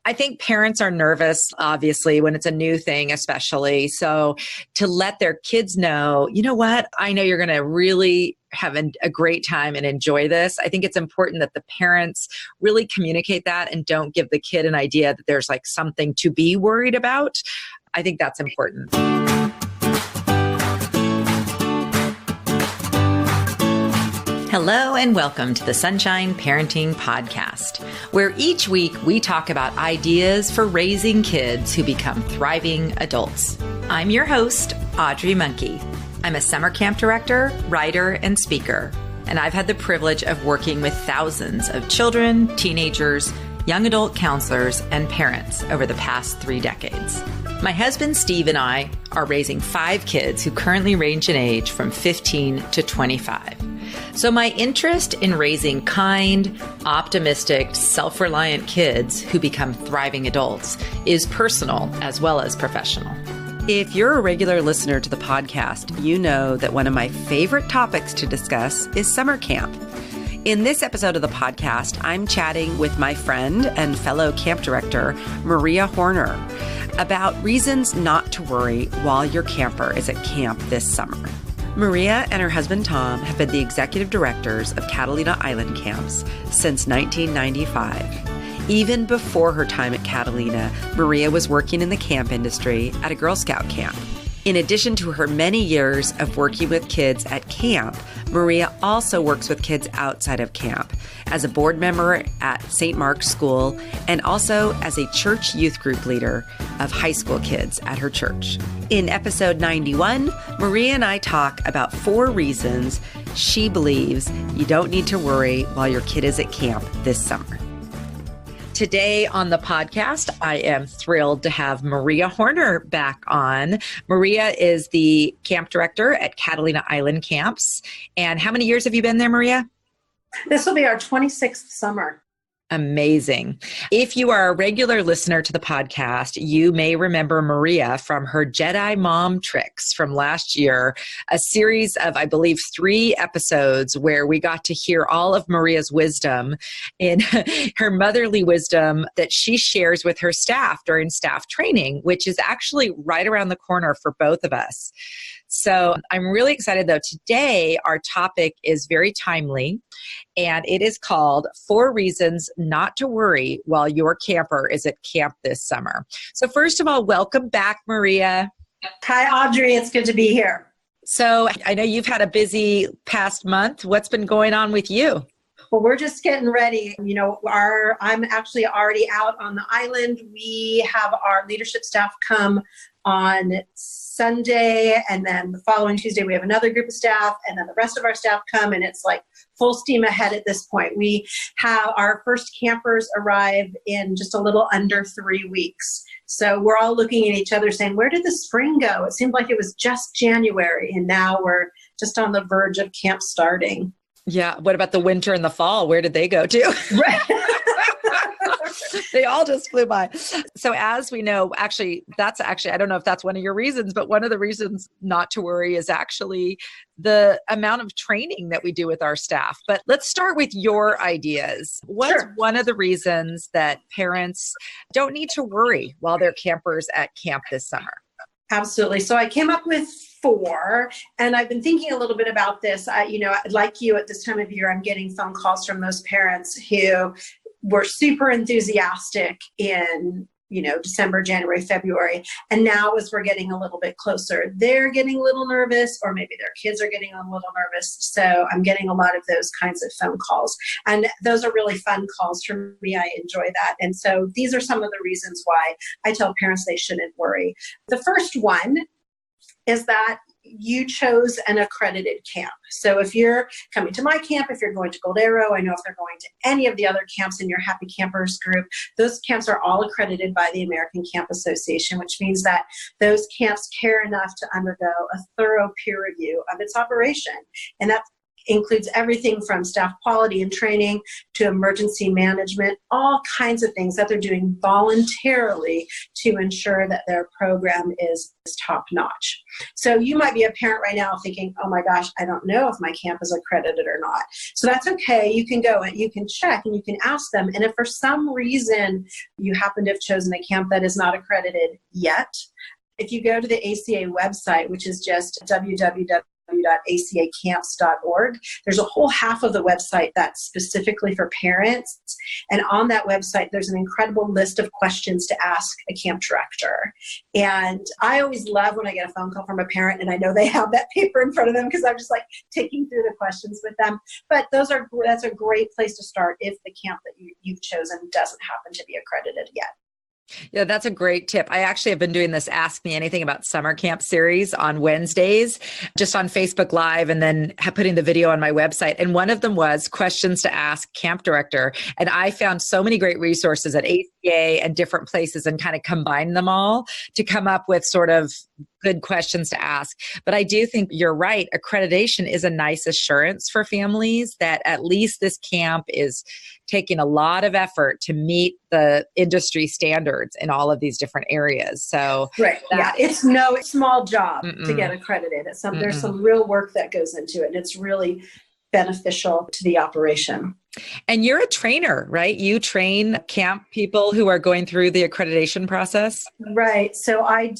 I think parents are nervous, obviously, when it's a new thing, especially. So to let their kids know, you know what, I know you're going to really have a great time and enjoy this. I think it's important that the parents really communicate that and don't give the kid an idea that there's like something to be worried about. I think that's important. Hello and welcome to the Sunshine Parenting Podcast, where each week we talk about ideas for raising kids who become thriving adults. I'm your host, Audrey Monkey. I'm a summer camp director, writer, and speaker, and I've had the privilege of working with thousands of children, teenagers, young adult counselors, and parents over the past 3 decades. My husband, Steve, and I are raising 5 kids who currently range in age from 15 to 25. So my interest in raising kind, optimistic, self-reliant kids who become thriving adults is personal as well as professional. If you're a regular listener to the podcast, you know that one of my favorite topics to discuss is summer camp. In this episode of the podcast, I'm chatting with my friend and fellow camp director, Maria Horner, about reasons not to worry while your camper is at camp this summer. Maria and her husband, Tom, have been the executive directors of Catalina Island Camps since 1995. Even before her time at Catalina, Maria was working in the camp industry at a Girl Scout camp. In addition to her many years of working with kids at camp, Maria also works with kids outside of camp as a board member at St. Mark's School and also as a church youth group leader of high school kids at her church. In episode 91, Maria and I talk about 4 reasons she believes you don't need to worry while your kid is at camp this summer. Today on the podcast, I am thrilled to have Maria Horner back on. Maria is the camp director at Catalina Island Camps. And how many years have you been there, Maria? This will be our 26th summer. Amazing. If you are a regular listener to the podcast, you may remember Maria from her Jedi Mom Tricks from last year, a series of, I believe, 3 episodes where we got to hear all of Maria's wisdom in her motherly wisdom that she shares with her staff during staff training, which is actually right around the corner for both of us. So I'm really excited, though. Today, our topic is very timely, and it is called 4 Reasons Not to Worry While Your Camper is at Camp This Summer. So first of all, welcome back, Maria. Hi, Audrey. It's good to be here. So I know you've had a busy past month. What's been going on with you? Well, we're just getting ready. You know, I'm actually already out on the island. We have our leadership staff come on Sunday, and then the following Tuesday we have another group of staff, and then the rest of our staff come, and it's like full steam ahead at this point. We have our first campers arrive in just a little under 3 weeks. So we're all looking at each other saying, where did the spring go? It seemed like it was just January, and now we're just on the verge of camp starting. Yeah. What about the winter and the fall? Where did they go to? Right. They all just flew by. So as we know, I don't know if that's one of your reasons, but one of the reasons not to worry is actually the amount of training that we do with our staff. But let's start with your ideas. What's one of the reasons that parents don't need to worry while they're campers at camp this summer? Absolutely. So I came up with 4, and I've been thinking a little bit about this. Like you, at this time of year, I'm getting phone calls from those parents who were super enthusiastic in, December, January, February. And now as we're getting a little bit closer, they're getting a little nervous, or maybe their kids are getting a little nervous. So I'm getting a lot of those kinds of phone calls. And those are really fun calls for me. I enjoy that. And so these are some of the reasons why I tell parents they shouldn't worry. The first one is that you chose an accredited camp. So if you're coming to my camp, if you're going to Gold Arrow, I know if they're going to any of the other camps in your Happy Campers group, those camps are all accredited by the American Camp Association, which means that those camps care enough to undergo a thorough peer review of its operation. And that includes everything from staff quality and training to emergency management, all kinds of things that they're doing voluntarily to ensure that their program is top notch. So you might be a parent right now thinking, oh my gosh, I don't know if my camp is accredited or not. So that's okay. You can go and you can check and you can ask them. And if for some reason you happen to have chosen a camp that is not accredited yet, if you go to the ACA website, which is just www.acacamps.org, there's a whole half of the website that's specifically for parents. And on that website, there's an incredible list of questions to ask a camp director. And I always love when I get a phone call from a parent and I know they have that paper in front of them because I'm just like taking through the questions with them. But that's a great place to start if the camp that you've chosen doesn't happen to be accredited yet. Yeah, that's a great tip. I actually have been doing this Ask Me Anything About Summer Camp series on Wednesdays, just on Facebook Live, and then putting the video on my website. And one of them was questions to ask camp director. And I found so many great resources at ACA and different places and kind of combined them all to come up with sort of good questions to ask. But I do think you're right. Accreditation is a nice assurance for families that at least this camp is taking a lot of effort to meet the industry standards in all of these different areas. So right. Yeah. It's no small job to get accredited. There's some real work that goes into it. And it's really beneficial to the operation. And you're a trainer, right? You train camp people who are going through the accreditation process? Right. So I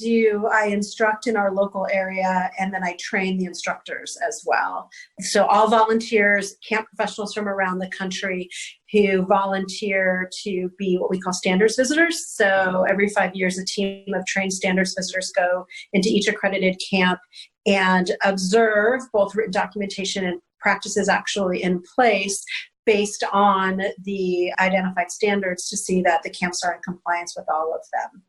instruct in our local area, and then I train the instructors as well. So all volunteers, camp professionals from around the country who volunteer to be what we call standards visitors. So every 5 years, a team of trained standards visitors go into each accredited camp and observe both written documentation and practices actually in place based on the identified standards to see that the camps are in compliance with all of them.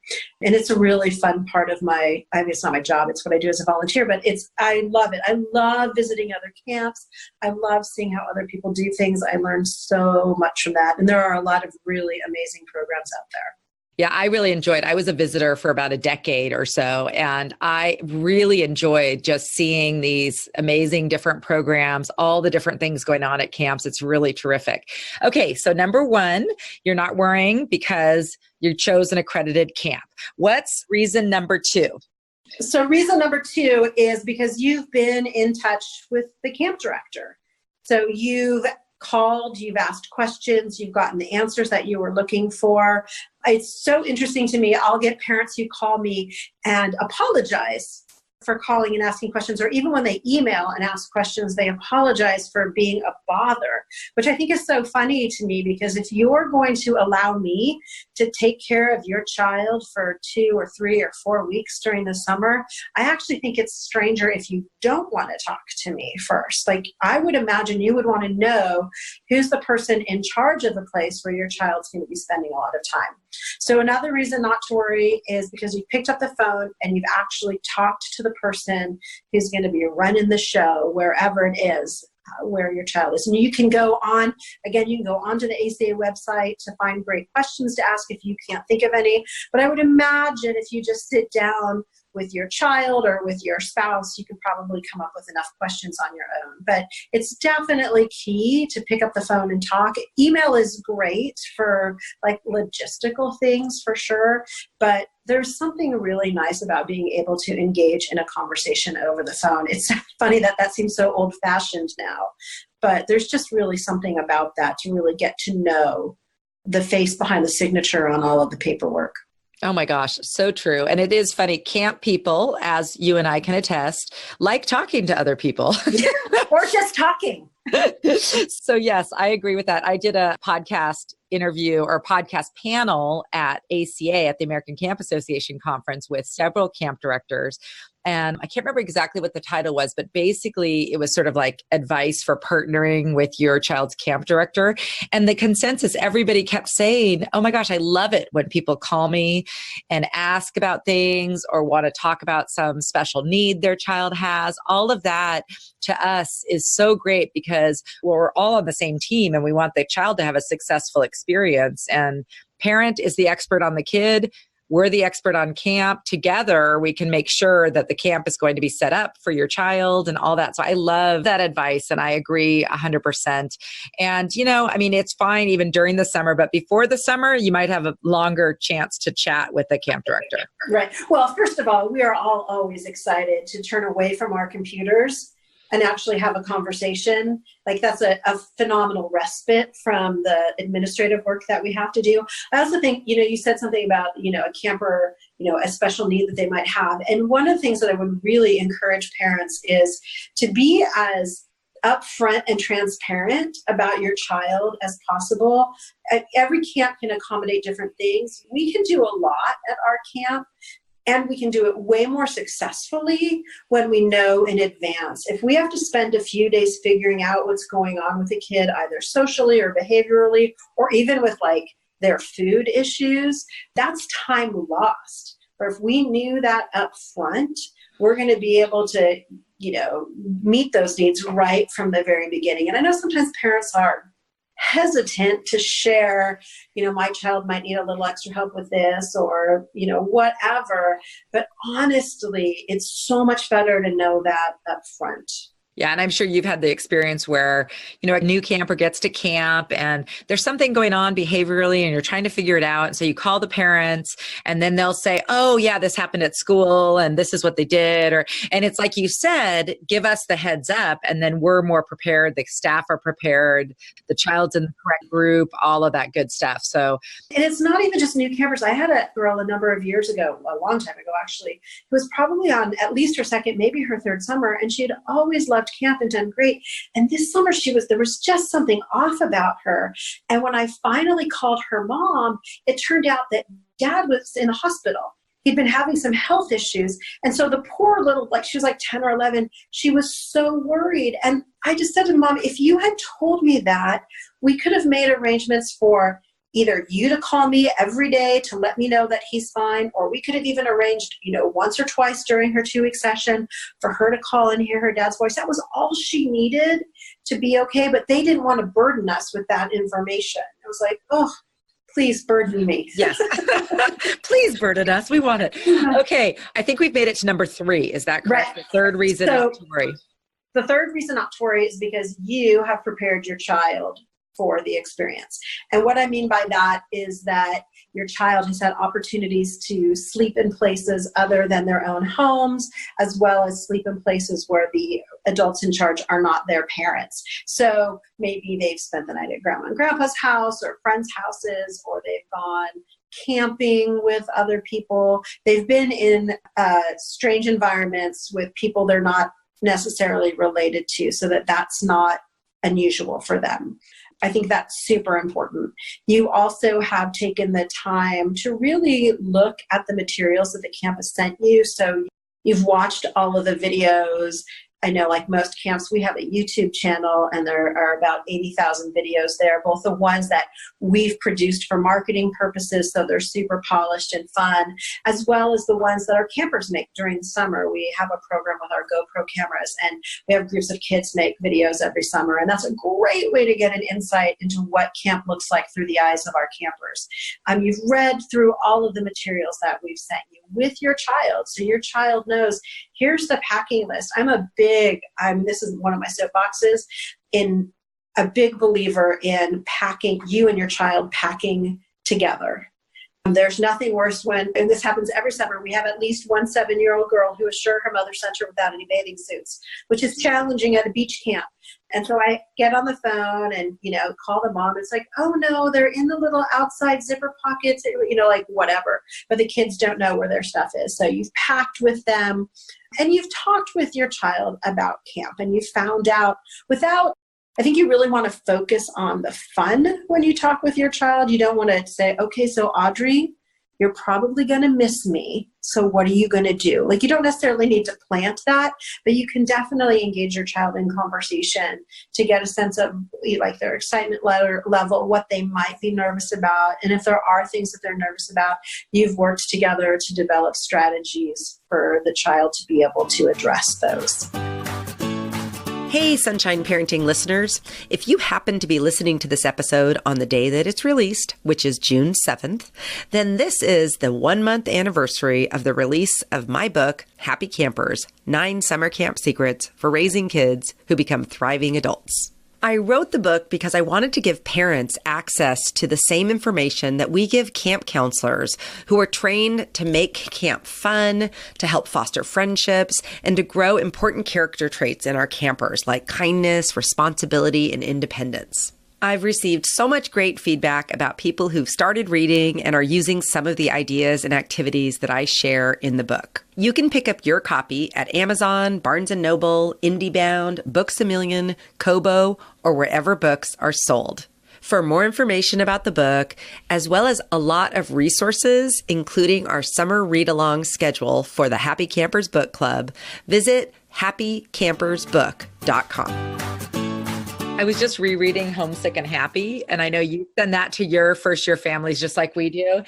And it's a really fun part of it's not my job, it's what I do as a volunteer, but I love it. I love visiting other camps. I love seeing how other people do things. I learned so much from that. And there are a lot of really amazing programs out there. Yeah, I really enjoyed. I was a visitor for about a decade or so, and I really enjoyed just seeing these amazing different programs, all the different things going on at camps. It's really terrific. Okay, so number one, you're not worrying because you chose an accredited camp. What's reason number two? So reason number two is because you've been in touch with the camp director. So you've called, you've asked questions, you've gotten the answers that you were looking for. It's so interesting to me. I'll get parents who call me and apologize for calling and asking questions, or even when they email and ask questions, they apologize for being a bother, which I think is so funny to me, because if you're going to allow me to take care of your child for 2 or 3 or 4 weeks during the summer, I actually think it's stranger if you don't want to talk to me first. Like, I would imagine you would want to know who's the person in charge of the place where your child's going to be spending a lot of time. So another reason not to worry is because you've picked up the phone and you've actually talked to the person who's going to be running the show wherever it is, where your child is. And you can go on to the ACA website to find great questions to ask if you can't think of any. But I would imagine if you just sit down with your child or with your spouse, you can probably come up with enough questions on your own. But it's definitely key to pick up the phone and talk. Email is great for like logistical things for sure, but there's something really nice about being able to engage in a conversation over the phone. It's funny that seems so old-fashioned now, but there's just really something about that to really get to know the face behind the signature on all of the paperwork. Oh my gosh, so true. And it is funny. Camp people, as you and I can attest, like talking to other people. Or just talking. So yes, I agree with that. I did a podcast interview or podcast panel at ACA at the American Camp Association conference with several camp directors. And I can't remember exactly what the title was, but basically it was sort of like advice for partnering with your child's camp director. And the consensus, everybody kept saying, oh my gosh, I love it when people call me and ask about things or want to talk about some special need their child has. All of that to us is so great because we're all on the same team and we want the child to have a successful experience. And parent is the expert on the kid. we're the expert on camp. Together, we can make sure that the camp is going to be set up for your child and all that. So I love that advice, and I agree 100%. And, it's fine even during the summer, but before the summer, you might have a longer chance to chat with the camp director. Right. Well, first of all, we are all always excited to turn away from our computers and actually have a conversation. Like that's a phenomenal respite from the administrative work that we have to do. I also think, you said something about, a camper, a special need that they might have. And one of the things that I would really encourage parents is to be as upfront and transparent about your child as possible. Every camp can accommodate different things. We can do a lot at our camp, and we can do it way more successfully when we know in advance. If we have to spend a few days figuring out what's going on with a kid, either socially or behaviorally, or even with like their food issues, that's time lost. Or if we knew that up front, we're going to be able to, meet those needs right from the very beginning. And I know sometimes parents are hesitant to share, my child might need a little extra help with this or, whatever. But honestly, it's so much better to know that up front. Yeah. And I'm sure you've had the experience where, a new camper gets to camp and there's something going on behaviorally and you're trying to figure it out. And so you call the parents and then they'll say, oh yeah, this happened at school and this is what they did. And it's like you said, give us the heads up and then we're more prepared. The staff are prepared. The child's in the correct group, all of that good stuff. So, and it's not even just new campers. I had a girl a number of years ago, a long time ago, actually, who was probably on at least her second, maybe her third summer. And she had always loved camp and done great. And this summer there was just something off about her. And when I finally called her mom, it turned out that dad was in the hospital. He'd been having some health issues. And so the poor little, she was like 10 or 11, she was so worried. And I just said to Mom, if you had told me that, we could have made arrangements for either you to call me every day to let me know that he's fine, or we could have even arranged, once or twice during her 2-week session for her to call and hear her dad's voice. That was all she needed to be okay, but they didn't want to burden us with that information. It was like, oh, please burden me. Yes. Please burden us. We want it. Okay. I think we've made it to number 3. Is that correct? Right. The third reason not to worry. The third reason not to worry is because you have prepared your child for the experience. And what I mean by that is that your child has had opportunities to sleep in places other than their own homes, as well as sleep in places where the adults in charge are not their parents. So maybe they've spent the night at grandma and grandpa's house or friends' houses, or they've gone camping with other people. They've been in strange environments with people they're not necessarily related to, so that's not unusual for them. I think that's super important. You also have taken the time to really look at the materials that the campus sent you. So you've watched all of the videos. I know, like most camps, we have a YouTube channel and there are about 80,000 videos there, both the ones that we've produced for marketing purposes, so they're super polished and fun, as well as the ones that our campers make during the summer. We have a program with our GoPro cameras and we have groups of kids make videos every summer. And that's a great way to get an insight into what camp looks like through the eyes of our campers. You've read through all of the materials that we've sent you with your child, so your child knows, here's the packing list. This is one of my soapboxes, in a big believer in packing, you and your child packing together. There's nothing worse and this happens every summer, we have at least one 7-year-old girl who is sure her mother sent her without any bathing suits, which is challenging at a beach camp. And so I get on the phone and, call the mom. It's like, oh no, they're in the little outside zipper pockets, whatever. But the kids don't know where their stuff is. So you've packed with them and you've talked with your child about camp and you've found out I think you really want to focus on the fun when you talk with your child. You don't want to say, okay, so Audrey, you're probably going to miss me. So what are you going to do? You don't necessarily need to plant that, but you can definitely engage your child in conversation to get a sense of their excitement level, what they might be nervous about. And if there are things that they're nervous about, you've worked together to develop strategies for the child to be able to address those. Hey, Sunshine Parenting listeners. If you happen to be listening to this episode on the day that it's released, which is June 7th, then this is the 1-month anniversary of the release of my book, Happy Campers, 9 Summer Camp Secrets for Raising Kids Who Become Thriving Adults. I wrote the book because I wanted to give parents access to the same information that we give camp counselors who are trained to make camp fun, to help foster friendships, and to grow important character traits in our campers like kindness, responsibility, and independence. I've received so much great feedback about people who've started reading and are using some of the ideas and activities that I share in the book. You can pick up your copy at Amazon, Barnes & Noble, IndieBound, Books A Million, Kobo, or wherever books are sold. For more information about the book, as well as a lot of resources, including our summer read-along schedule for the Happy Campers Book Club, visit happycampersbook.com. I was just rereading Homesick and Happy, and I know you send that to your first-year families just like we do.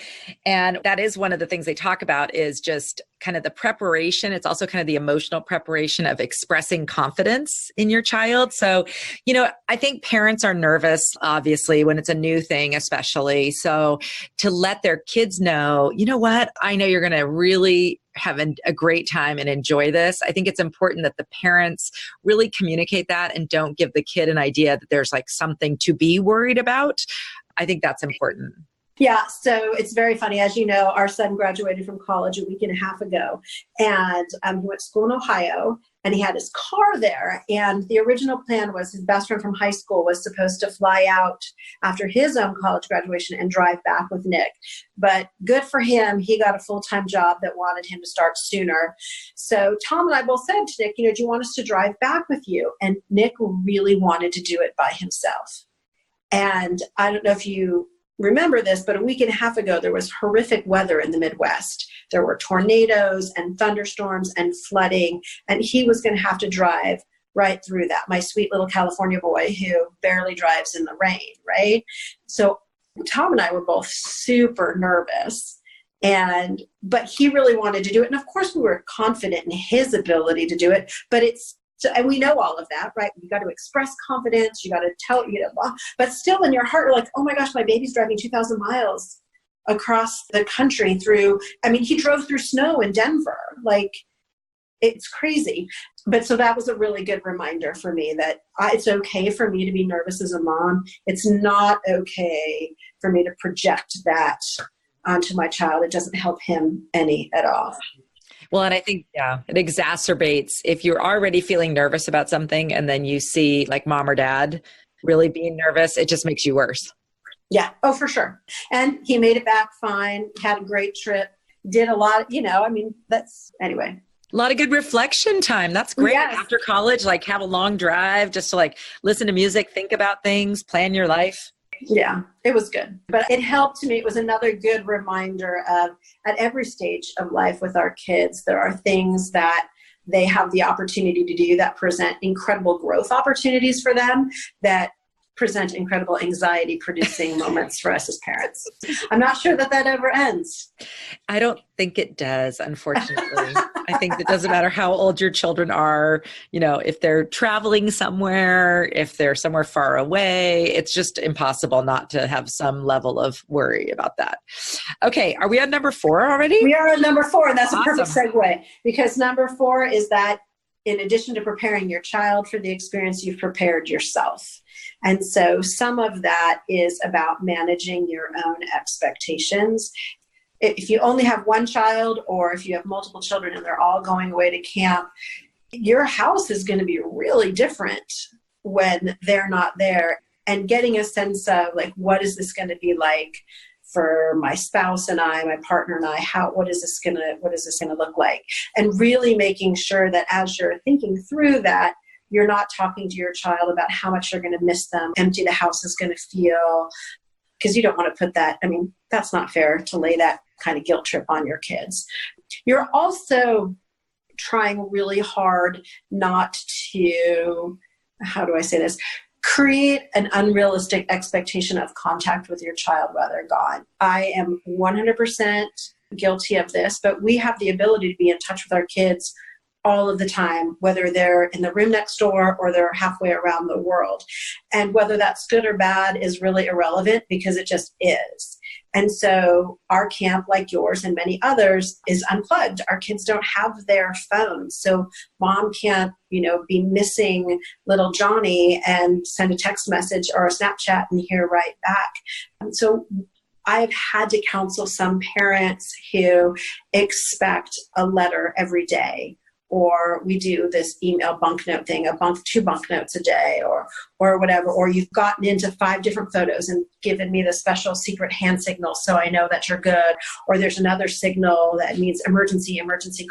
And that is one of the things they talk about is just kind of the preparation. It's also kind of the emotional preparation of expressing confidence in your child. So, I think parents are nervous, obviously, when it's a new thing, especially. So to let their kids know, you know what, I know you're going to really have a great time and enjoy this. I think it's important that the parents really communicate that and don't give the kid an idea that there's like something to be worried about. I think that's important. Yeah, so it's very funny. As you know, our son graduated from college a week and a half ago, and he went to school in Ohio, and he had his car there. And the original plan was his best friend from high school was supposed to fly out after his own college graduation and drive back with Nick. But good for him, he got a full-time job that wanted him to start sooner. So Tom and I both said to Nick, do you want us to drive back with you? And Nick really wanted to do it by himself. And I don't know if you remember this, but a week and a half ago, there was horrific weather in the Midwest. There were tornadoes and thunderstorms and flooding, and he was going to have to drive right through that. My sweet little California boy who barely drives in the rain, right? So Tom and I were both super nervous, but he really wanted to do it. And of course, we were confident in his ability to do it, but and we know all of that, right? You got to express confidence. You got to tell, but still in your heart, you're like, oh my gosh, my baby's driving 2,000 miles across the country he drove through snow in Denver. Like, it's crazy. But so that was a really good reminder for me that it's okay for me to be nervous as a mom. It's not okay for me to project that onto my child. It doesn't help him any at all. Well, and I think, it exacerbates if you're already feeling nervous about something and then you see like mom or dad really being nervous, it just makes you worse. Yeah. Oh, for sure. And he made it back fine, had a great trip, did a lot, anyway. A lot of good reflection time. That's great. Yes. After college, have a long drive just to listen to music, think about things, plan your life. Yeah, it was good. But it helped me. It was another good reminder of at every stage of life with our kids, there are things that they have the opportunity to do that present incredible growth opportunities for them, that present incredible anxiety-producing moments for us as parents. I'm not sure that ever ends. I don't think it does, unfortunately. I think it doesn't matter how old your children are, if they're traveling somewhere, if they're somewhere far away, it's just impossible not to have some level of worry about that. Okay, are we on number 4 already? We are on number 4, and that's awesome. A perfect segue, because number 4 is that in addition to preparing your child for the experience, you've prepared yourself. And so some of that is about managing your own expectations. If you only have one child, or if you have multiple children and they're all going away to camp, your house is going to be really different when they're not there. And getting a sense of what is this going to be like for my spouse and I, my partner and I, what is this going to look like? And really making sure that as you're thinking through that, you're not talking to your child about how much you're going to miss them, empty the house is going to feel, because you don't want to put that, that's not fair to lay that kind of guilt trip on your kids. You're also trying really hard not to, how do I say this, create an unrealistic expectation of contact with your child while they're gone. I am 100% guilty of this, but we have the ability to be in touch with our kids all of the time, whether they're in the room next door or they're halfway around the world. And whether that's good or bad is really irrelevant because it just is. And so our camp, like yours and many others, is unplugged. Our kids don't have their phones. So mom can't, be missing little Johnny and send a text message or a Snapchat and hear right back. And so I've had to counsel some parents who expect a letter every day, or we do this email bunk note thing, 2 bunk notes a day, or whatever, or you've gotten into 5 different photos and given me the special secret hand signal so I know that you're good, or there's another signal that means emergency,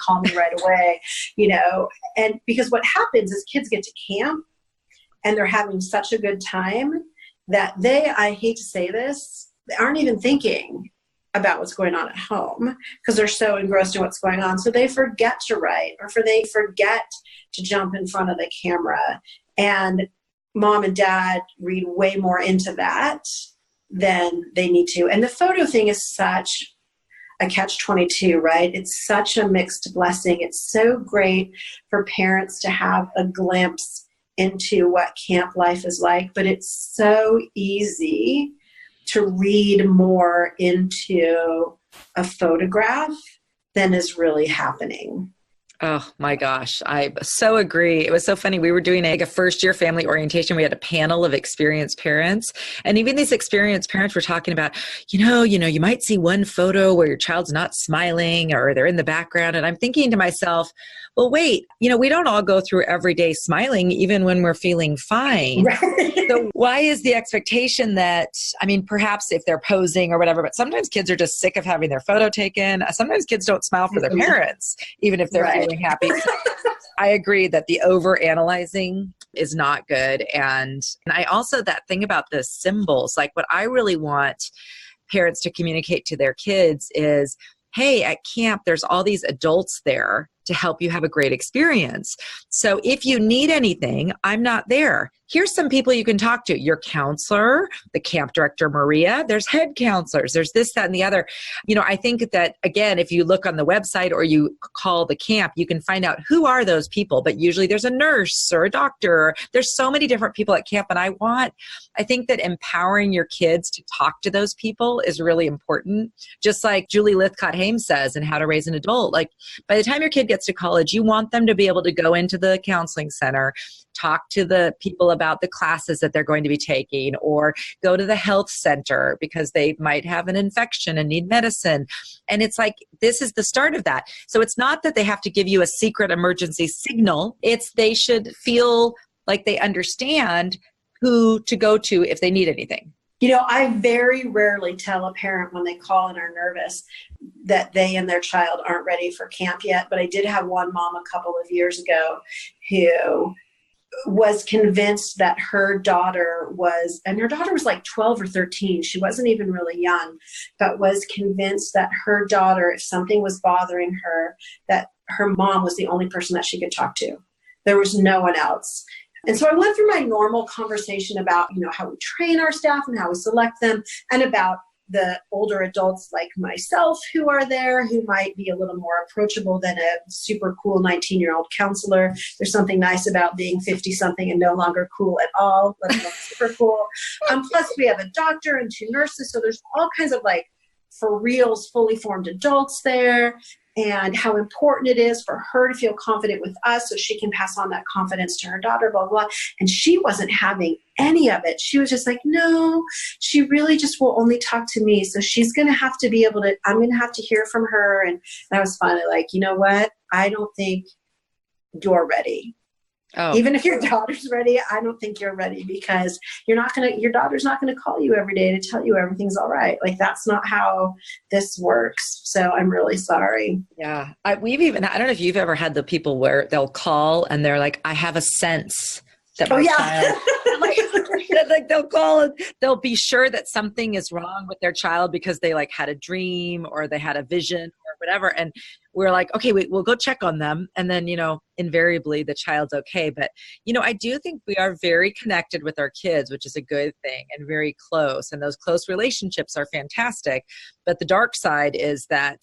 call me right away, and because what happens is kids get to camp and they're having such a good time that I hate to say this, they aren't even thinking about what's going on at home because they're so engrossed in what's going on. So they forget to write, or they forget to jump in front of the camera. And mom and dad read way more into that than they need to. And the photo thing is such a catch-22, right? It's such a mixed blessing. It's so great for parents to have a glimpse into what camp life is like, but it's so easy to read more into a photograph than is really happening. Oh my gosh. I so agree. It was so funny. We were doing a first-year family orientation. We had a panel of experienced parents, and even these experienced parents were talking about, you might see one photo where your child's not smiling or they're in the background. And I'm thinking to myself, well, wait, we don't all go through every day smiling, even when we're feeling fine. Right. So why is the expectation that, perhaps if they're posing or whatever, but sometimes kids are just sick of having their photo taken. Sometimes kids don't smile for their parents, even if they're feeling happy. I agree that the over-analyzing is not good. And I also, that thing about the symbols, like what I really want parents to communicate to their kids is, hey, at camp, there's all these adults there to help you have a great experience. So if you need anything, I'm not there. Here's some people you can talk to. Your counselor, the camp director, Maria, there's head counselors, there's this, that, and the other. I think that, again, if you look on the website or you call the camp, you can find out who are those people, but usually there's a nurse or a doctor. There's so many different people at camp. And I think that empowering your kids to talk to those people is really important. Just like Julie Lithcott-Hames says in How to Raise an Adult, like by the time your kid gets to college, you want them to be able to go into the counseling center, talk to the people about the classes that they're going to be taking, or go to the health center because they might have an infection and need medicine. And it's like, this is the start of that. So it's not that they have to give you a secret emergency signal. It's they should feel like they understand who to go to if they need anything. I very rarely tell a parent when they call and are nervous that they and their child aren't ready for camp yet. But I did have one mom a couple of years ago who was convinced that her daughter was like 12 or 13. She wasn't even really young, but was convinced that her daughter, if something was bothering her, that her mom was the only person that she could talk to. There was no one else. And so I went through my normal conversation about, how we train our staff and how we select them, and about the older adults like myself who are there, who might be a little more approachable than a super cool 19-year-old counselor. There's something nice about being 50-something and no longer cool at all, let alone super cool. Plus, we have a doctor and 2 nurses, so there's all kinds of for reals, fully formed adults there, and how important it is for her to feel confident with us so she can pass on that confidence to her daughter, blah, blah, blah. And she wasn't having any of it. She was just like, no, she really just will only talk to me. So she's going to have to be able to, I'm going to have to hear from her. And I was finally like, you know what? I don't think you're ready. Oh. Even if your daughter's ready, I don't think you're ready, because your daughter's not going to call you every day to tell you everything's all right. That's not how this works. So I'm really sorry. Yeah. I don't know if you've ever had the people where they'll call and they're like, I have a sense that my child, they'll call and they'll be sure that something is wrong with their child because they had a dream or they had a vision or whatever. And we're like, okay, we'll go check on them. And then, invariably the child's okay. But, I do think we are very connected with our kids, which is a good thing, and very close. And those close relationships are fantastic. But the dark side is that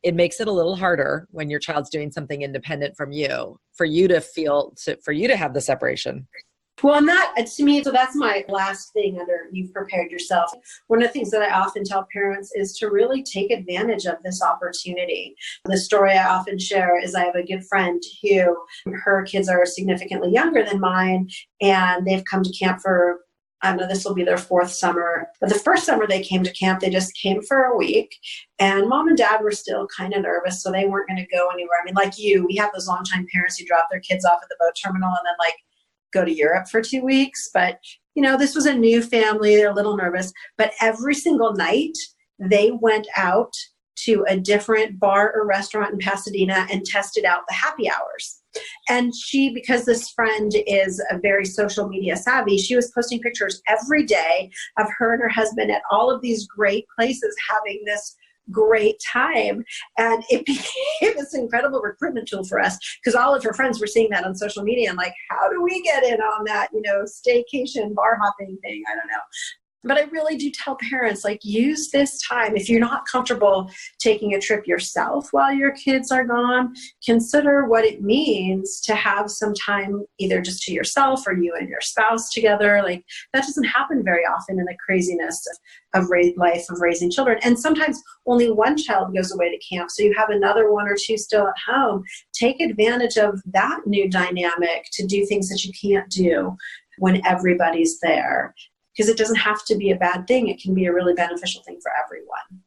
it makes it a little harder when your child's doing something independent from you, for you to have the separation. Well, and that, to me, so that's my last thing under you've prepared yourself. One of the things that I often tell parents is to really take advantage of this opportunity. The story I often share is I have a good friend who her kids are significantly younger than mine, and they've come to camp for, I don't know, this will be their 4th summer. But the first summer they came to camp, they just came for a week, and mom and dad were still kind of nervous, so they weren't going to go anywhere. I mean, like you, we have those longtime parents who drop their kids off at the boat terminal and then go to Europe for 2 weeks. But, this was a new family. They're a little nervous. But every single night they went out to a different bar or restaurant in Pasadena and tested out the happy hours. And she, because this friend is a very social media savvy, she was posting pictures every day of her and her husband at all of these great places having this great time. And it became this incredible recruitment tool for us because all of her friends were seeing that on social media and how do we get in on that, staycation, bar hopping thing? I don't know. But I really do tell parents, use this time. If you're not comfortable taking a trip yourself while your kids are gone, consider what it means to have some time either just to yourself or you and your spouse together. That doesn't happen very often in the craziness of life of raising children. And sometimes only one child goes away to camp, so you have another 1 or 2 still at home. Take advantage of that new dynamic to do things that you can't do when everybody's there. Because it doesn't have to be a bad thing. It can be a really beneficial thing for everyone.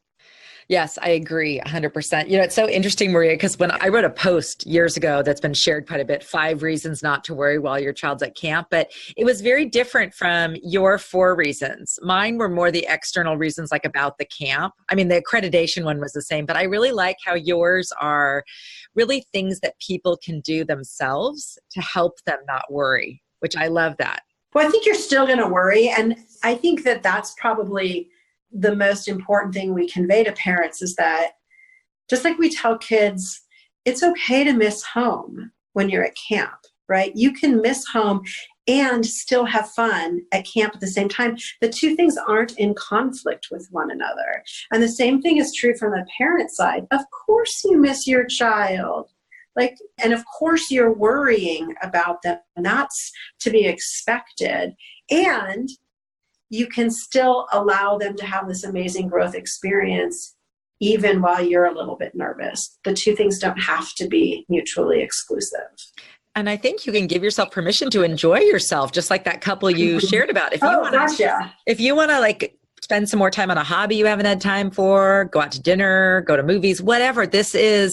Yes, I agree 100%. It's so interesting, Maria, because when I wrote a post years ago that's been shared quite a bit, 5 reasons not to worry while your child's at camp, but it was very different from your 4 reasons. Mine were more the external reasons, about the camp. I mean, the accreditation one was the same, but I really like how yours are really things that people can do themselves to help them not worry, which I love that. Well, I think you're still going to worry. And I think that that's probably the most important thing we convey to parents is that just like we tell kids, it's okay to miss home when you're at camp, right? You can miss home and still have fun at camp at the same time. The 2 things aren't in conflict with one another. And the same thing is true from the parent side. Of course you miss your child. And of course you're worrying about them, and that's to be expected. And you can still allow them to have this amazing growth experience even while you're a little bit nervous. The 2 things don't have to be mutually exclusive. And I think you can give yourself permission to enjoy yourself, just like that couple you shared about. If you want to spend some more time on a hobby you haven't had time for, go out to dinner, go to movies, whatever there's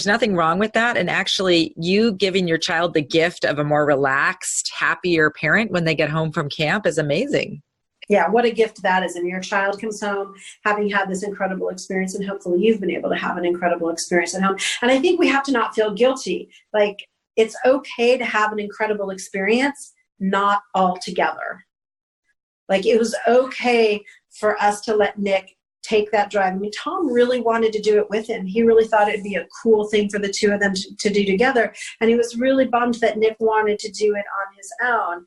nothing wrong with that. And actually you giving your child the gift of a more relaxed, happier parent when they get home from camp is amazing. Yeah, what a gift that is. And your child comes home having had this incredible experience, and hopefully you've been able to have an incredible experience at home. And I think we have to not feel guilty. It's okay to have an incredible experience, not all together. It was okay for us to let Nick take that drive. I mean, Tom really wanted to do it with him. He really thought it'd be a cool thing for the 2 of them to do together. And he was really bummed that Nick wanted to do it on his own.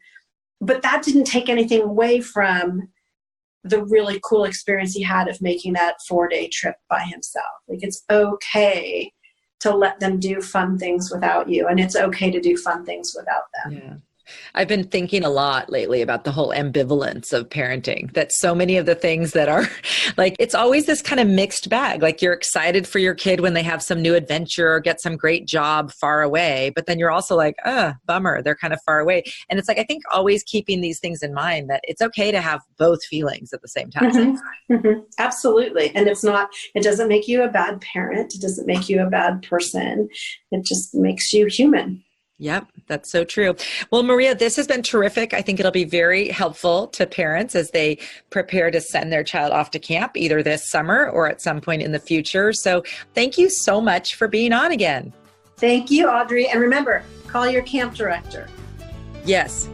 But that didn't take anything away from the really cool experience he had of making that 4-day trip by himself. It's okay to let them do fun things without you. And it's okay to do fun things without them. Yeah. I've been thinking a lot lately about the whole ambivalence of parenting, that so many of the things that are it's always this kind of mixed bag. You're excited for your kid when they have some new adventure or get some great job far away, but then you're also bummer, they're kind of far away. And it's I think always keeping these things in mind, that it's okay to have both feelings at the same time. Mm-hmm. Mm-hmm. Absolutely. And it doesn't make you a bad parent. It doesn't make you a bad person. It just makes you human. Yep, that's so true. Well, Maria, this has been terrific. I think it'll be very helpful to parents as they prepare to send their child off to camp, either this summer or at some point in the future. So thank you so much for being on again. Thank you, Audrey. And remember, call your camp director. Yes.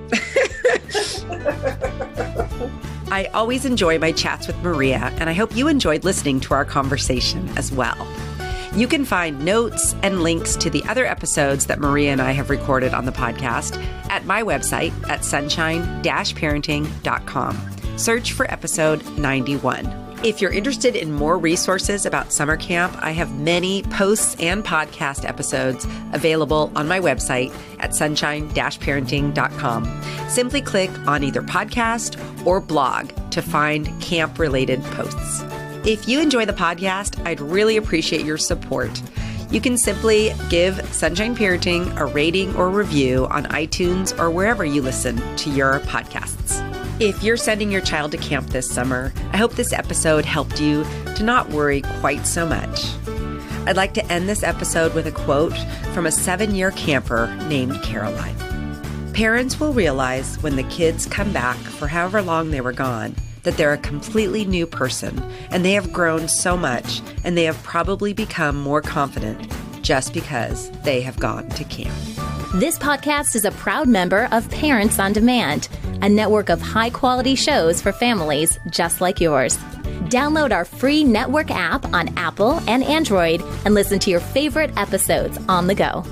I always enjoy my chats with Maria, and I hope you enjoyed listening to our conversation as well. You can find notes and links to the other episodes that Maria and I have recorded on the podcast at my website at sunshine-parenting.com. Search for episode 91. If you're interested in more resources about summer camp, I have many posts and podcast episodes available on my website at sunshine-parenting.com. Simply click on either podcast or blog to find camp-related posts. If you enjoy the podcast, I'd really appreciate your support. You can simply give Sunshine Parenting a rating or review on iTunes or wherever you listen to your podcasts. If you're sending your child to camp this summer, I hope this episode helped you to not worry quite so much. I'd like to end this episode with a quote from a 7-year camper named Caroline. Parents will realize when the kids come back for however long they were gone that they're a completely new person and they have grown so much and they have probably become more confident just because they have gone to camp. This podcast is a proud member of Parents on Demand, a network of high-quality shows for families just like yours. Download our free network app on Apple and Android and listen to your favorite episodes on the go.